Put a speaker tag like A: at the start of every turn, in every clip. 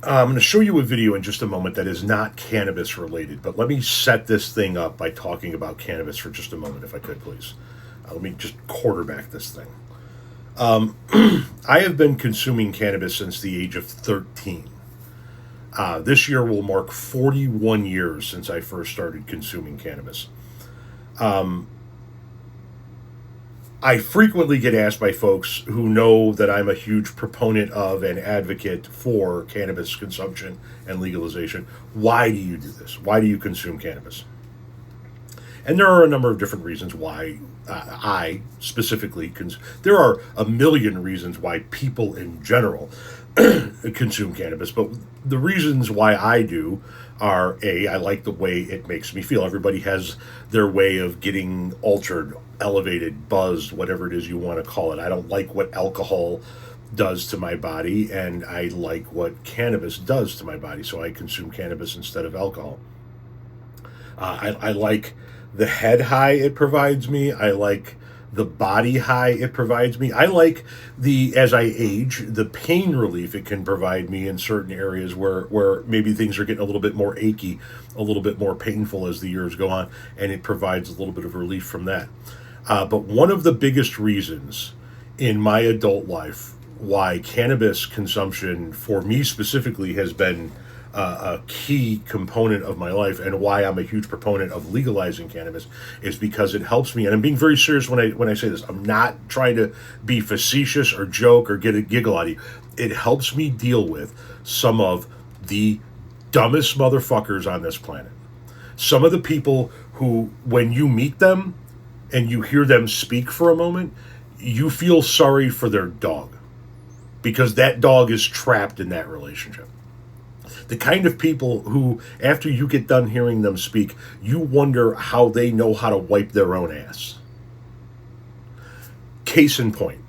A: I'm going to show you a video in just a moment that is not cannabis related, but let me set this thing up by talking about cannabis for just a moment, if I could, please. Let me just quarterback this thing. I have been consuming cannabis since the age of 13. This year will mark 41 years since I first started consuming cannabis. I frequently get asked by folks who know that I'm a huge proponent of and advocate for cannabis consumption and legalization, why do you do this? Why do you consume cannabis? And there are a number of different reasons why I specifically there are a million reasons why people in general consume cannabis, but the reasons why I do are A, I like the way it makes me feel. Everybody has their way of getting altered, elevated, buzzed, whatever it is you want to call it. I don't like what alcohol does to my body, and I like what cannabis does to my body, so I consume cannabis instead of alcohol. I like the head high it provides me. I like the body high it provides me. I like as I age, the pain relief it can provide me in certain areas where maybe things are getting a little bit more achy, a little bit more painful as the years go on, and it provides a little bit of relief from that. But one of the biggest reasons in my adult life why cannabis consumption for me specifically has been a key component of my life, and why I'm a huge proponent of legalizing cannabis, is because it helps me. And I'm being very serious when I say this. I'm not trying to be facetious or joke or get a giggle out of you. It helps me deal with some of the dumbest motherfuckers on this planet. Some of the people who, when you meet them and you hear them speak for a moment, you feel sorry for their dog, because that dog is trapped in that relationship. The kind of people who, after you get done hearing them speak, you wonder how they know how to wipe their own ass. Case in point.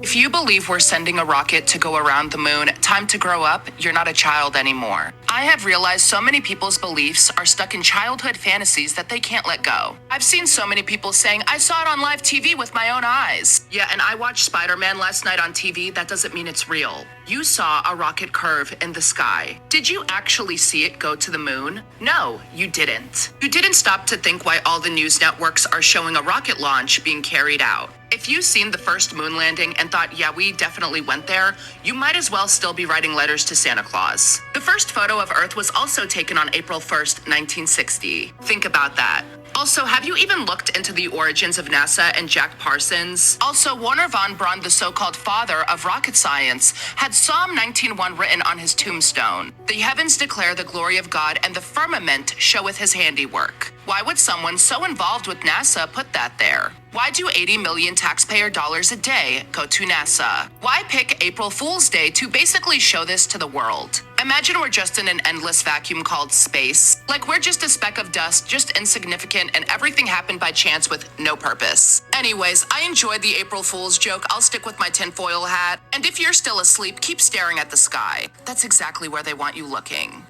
B: If you believe we're sending a rocket to go around the moon, time to grow up, you're not a child anymore. I have realized so many people's beliefs are stuck in childhood fantasies that they can't let go. I've seen so many people saying, I saw it on live TV with my own eyes. Yeah, and I watched Spider-Man last night on TV. That doesn't mean it's real. You saw a rocket curve in the sky. Did you actually see it go to the moon? No, you didn't. You didn't stop to think why all the news networks are showing a rocket launch being carried out. If you've seen the first moon landing and thought, yeah, we definitely went there, you might as well still be writing letters to Santa Claus. The first photo of Earth was also taken on April 1st, 1960. Think about that. Also, have you even looked into the origins of NASA and Jack Parsons? Also, Wernher von Braun, the so-called father of rocket science, had Psalm 19:1 written on his tombstone. The heavens declare the glory of God, and the firmament showeth his handiwork. Why would someone so involved with NASA put that there? Why do 80 million taxpayer dollars a day go to NASA? Why pick April Fool's Day to basically show this to the world? Imagine we're just in an endless vacuum called space. Like we're just a speck of dust, just insignificant, and everything happened by chance with no purpose. Anyways, I enjoyed the April Fool's joke. I'll stick with my tinfoil hat. And if you're still asleep, keep staring at the sky. That's exactly where they want you looking.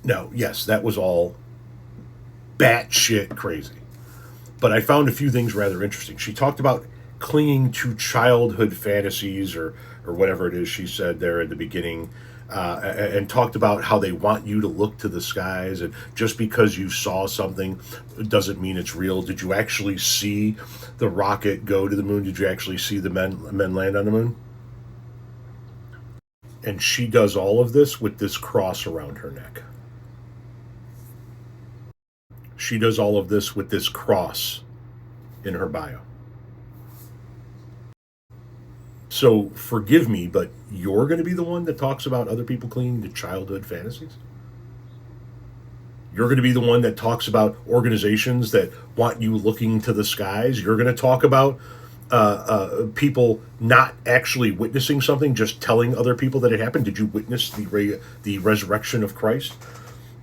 A: No, yes, that was all batshit crazy. But I found a few things rather interesting. She talked about clinging to childhood fantasies or whatever it is she said there at the beginning, and talked about how they want you to look to the skies, and just because you saw something doesn't mean it's real. Did you actually see the rocket go to the moon? Did you actually see the men land on the moon? And she does all of this with this cross around her neck. She does all of this with this cross in her bio. So forgive me, but you're going to be the one that talks about other people clinging to childhood fantasies? You're going to be the one that talks about organizations that want you looking to the skies? You're going to talk about people not actually witnessing something, just telling other people that it happened? Did you witness the resurrection of Christ?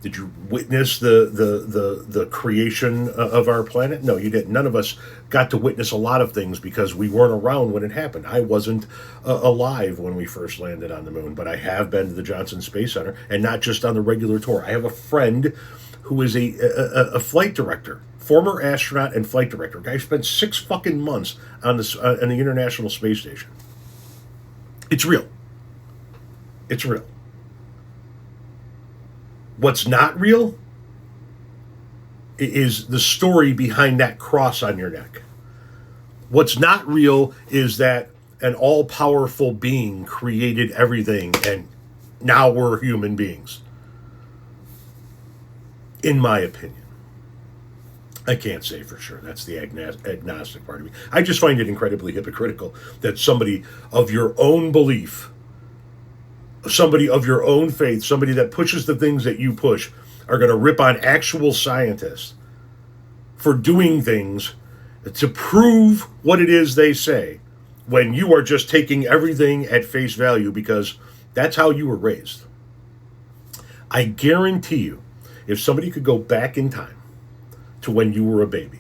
A: Did you witness the creation of our planet? No, you didn't. None of us got to witness a lot of things because we weren't around when it happened. I wasn't alive when we first landed on the moon, but I have been to the Johnson Space Center, and not just on the regular tour. I have a friend who is a flight director, former astronaut and flight director. Guy spent 6 fucking months on the International Space Station. It's real. It's real. What's not real is the story behind that cross on your neck. What's not real is that an all powerful being created everything and now we're human beings. In my opinion. I can't say for sure. That's the agnostic part of me. I just find it incredibly hypocritical that somebody of your own belief, somebody of your own faith, somebody that pushes the things that you push, are going to rip on actual scientists for doing things to prove what it is they say when you are just taking everything at face value because that's how you were raised. I guarantee you, if somebody could go back in time to when you were a baby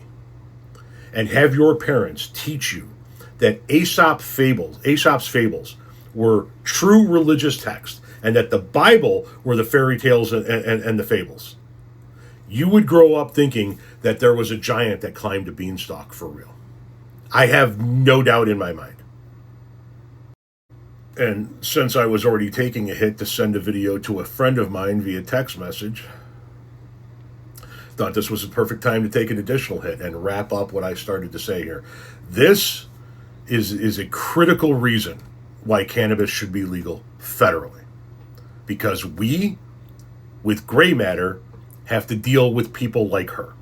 A: and have your parents teach you that Aesop's fables were true religious texts and that the Bible were the fairy tales and the fables, you would grow up thinking that there was a giant that climbed a beanstalk for real. I have no doubt in my mind. And since I was already taking a hit to send a video to a friend of mine via text message, thought this was a perfect time to take an additional hit and wrap up what I started to say here. This is a critical reason why cannabis should be legal federally. Because we, with gray matter, have to deal with people like her.